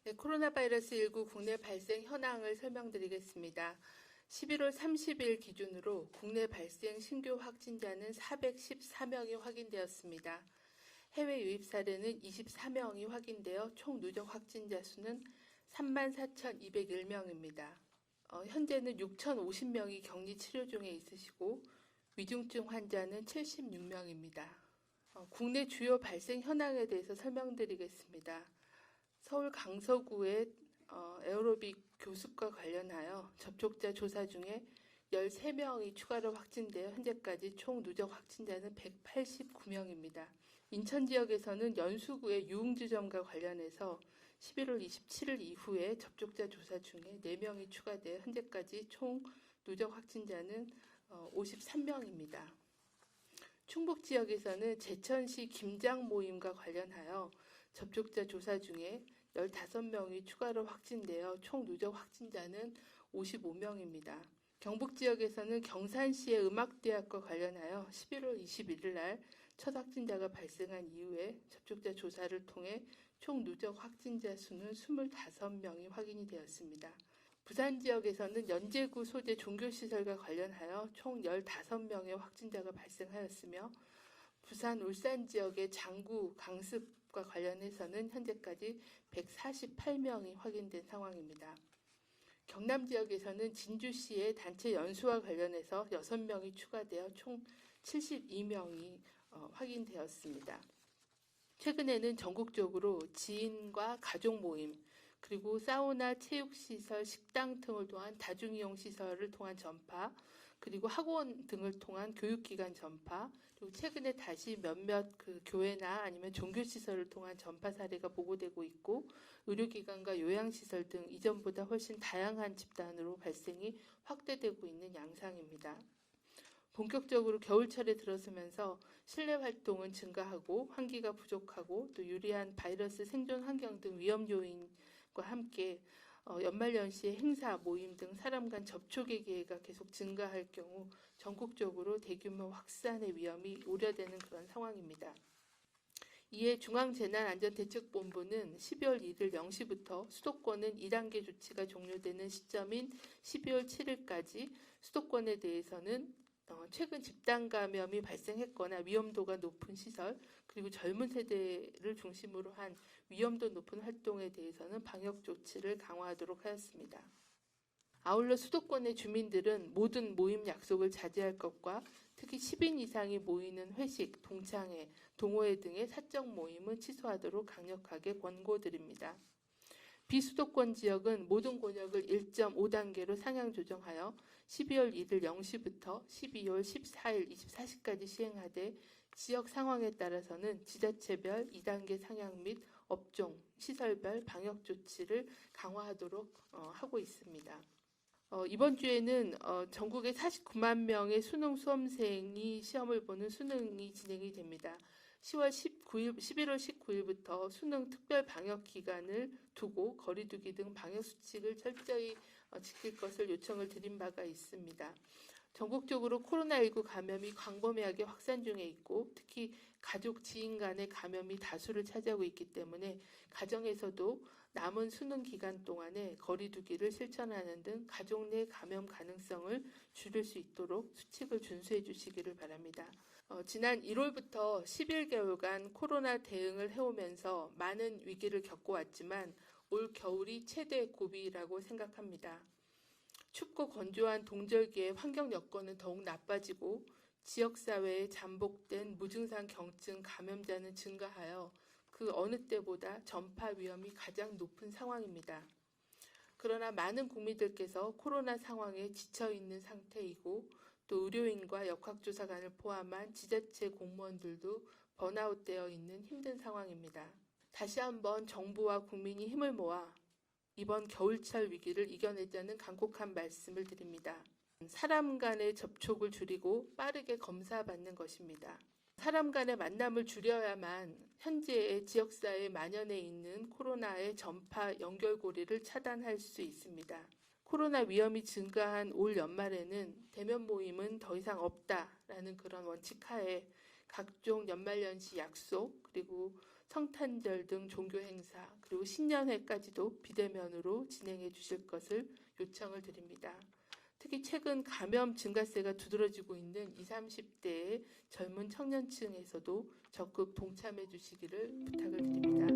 네, 코로나 바이러스 19 국내 발생 현황을 설명드리겠습니다. 11월 30일 기준으로 국내 발생 신규 확진자는 414명이 확인되었습니다. 해외 유입 사례는 24명이 확인되어 총 누적 확진자 수는 34,201명입니다. 현재는 6,050명이 격리 치료 중에 있으시고 위중증 환자는 76명입니다. 국내 주요 발생 현황에 대해서 설명드리겠습니다. 서울 강서구의 에어로빅 교습과 관련하여 접촉자 조사 중에 13명이 추가로 확진되어 현재까지 총 누적 확진자는 189명입니다. 인천 지역에서는 연수구의 유흥주점과 관련해서 11월 27일 이후에 접촉자 조사 중에 4명이 추가되어 현재까지 총 누적 확진자는 53명입니다. 충북 지역에서는 제천시 김장 모임과 관련하여 접촉자 조사 중에 15명이 추가로 확진되어 총 누적 확진자는 55명입니다. 경북 지역에서는 경산시의 음악대학과 관련하여 11월 21일 날 첫 확진자가 발생한 이후에 접촉자 조사를 통해 총 누적 확진자 수는 25명이 확인이 되었습니다. 부산 지역에서는 연제구 소재 종교시설과 관련하여 총 15명의 확진자가 발생하였으며 부산, 울산 지역의 장구, 강습과 관련해서는 현재까지 148명이 확인된 상황입니다. 경남 지역에서는 진주시의 단체 연수와 관련해서 6명이 추가되어 총 72명이 확인되었습니다. 최근에는 전국적으로 지인과 가족 모임, 그리고 사우나, 체육시설, 식당 등을 통한 다중이용시설을 통한 전파, 그리고 학원 등을 통한 교육기관 전파, 그리고 최근에 다시 몇몇 교회나 아니면 종교시설을 통한 전파 사례가 보고되고 있고, 의료기관과 요양시설 등 이전보다 훨씬 다양한 집단으로 발생이 확대되고 있는 양상입니다. 본격적으로 겨울철에 들어서면서 실내 활동은 증가하고 환기가 부족하고 또 유리한 바이러스 생존 환경 등 위험 요인과 함께 연말연시의 행사, 모임 등 사람 간 접촉의 기회가 계속 증가할 경우 전국적으로 대규모 확산의 위험이 우려되는 그런 상황입니다. 이에 중앙재난안전대책본부는 12월 1일 0시부터 수도권은 2단계 조치가 종료되는 시점인 12월 7일까지 수도권에 대해서는 최근 집단 감염이 발생했거나 위험도가 높은 시설, 그리고 젊은 세대를 중심으로 한 위험도 높은 활동에 대해서는 방역 조치를 강화하도록 하였습니다. 아울러 수도권의 주민들은 모든 모임 약속을 자제할 것과 특히 10인 이상이 모이는 회식, 동창회, 동호회 등의 사적 모임은 취소하도록 강력하게 권고드립니다. 비수도권 지역은 모든 권역을 1.5단계로 상향 조정하여 12월 1일 0시부터 12월 14일 24시까지 시행하되 지역 상황에 따라서는 지자체별 2단계 상향 및 업종, 시설별 방역 조치를 강화하도록 하고 있습니다. 이번 주에는 전국에 49만 명의 수능 수험생이 시험을 보는 수능이 진행이 됩니다. 11월 19일부터 수능 특별 방역 기간을 두고 거리두기 등 방역 수칙을 철저히 지킬 것을 요청을 드린 바가 있습니다. 전국적으로 코로나19 감염이 광범위하게 확산 중에 있고 특히 가족, 지인 간의 감염이 다수를 차지하고 있기 때문에 가정에서도 남은 수능 기간 동안에 거리두기를 실천하는 등 가족 내 감염 가능성을 줄일 수 있도록 수칙을 준수해 주시기를 바랍니다. 지난 1월부터 11개월간 코로나 대응을 해오면서 많은 위기를 겪어왔지만 올 겨울이 최대 고비라고 생각합니다. 춥고 건조한 동절기에 환경 여건은 더욱 나빠지고 지역사회에 잠복된 무증상 경증 감염자는 증가하여 그 어느 때보다 전파 위험이 가장 높은 상황입니다. 그러나 많은 국민들께서 코로나 상황에 지쳐있는 상태이고 또 의료인과 역학조사관을 포함한 지자체 공무원들도 번아웃되어 있는 힘든 상황입니다. 다시 한번 정부와 국민이 힘을 모아 이번 겨울철 위기를 이겨내자는 간곡한 말씀을 드립니다. 사람 간의 접촉을 줄이고 빠르게 검사받는 것입니다. 사람 간의 만남을 줄여야만 현재의 지역사회에 만연해 있는 코로나의 전파 연결고리를 차단할 수 있습니다. 코로나 위험이 증가한 올 연말에는 대면 모임은 더 이상 없다라는 그런 원칙하에 각종 연말연시 약속, 그리고 성탄절 등 종교 행사, 그리고 신년회까지도 비대면으로 진행해 주실 것을 요청을 드립니다. 특히 최근 감염 증가세가 두드러지고 있는 20, 30대의 젊은 청년층에서도 적극 동참해 주시기를 부탁을 드립니다.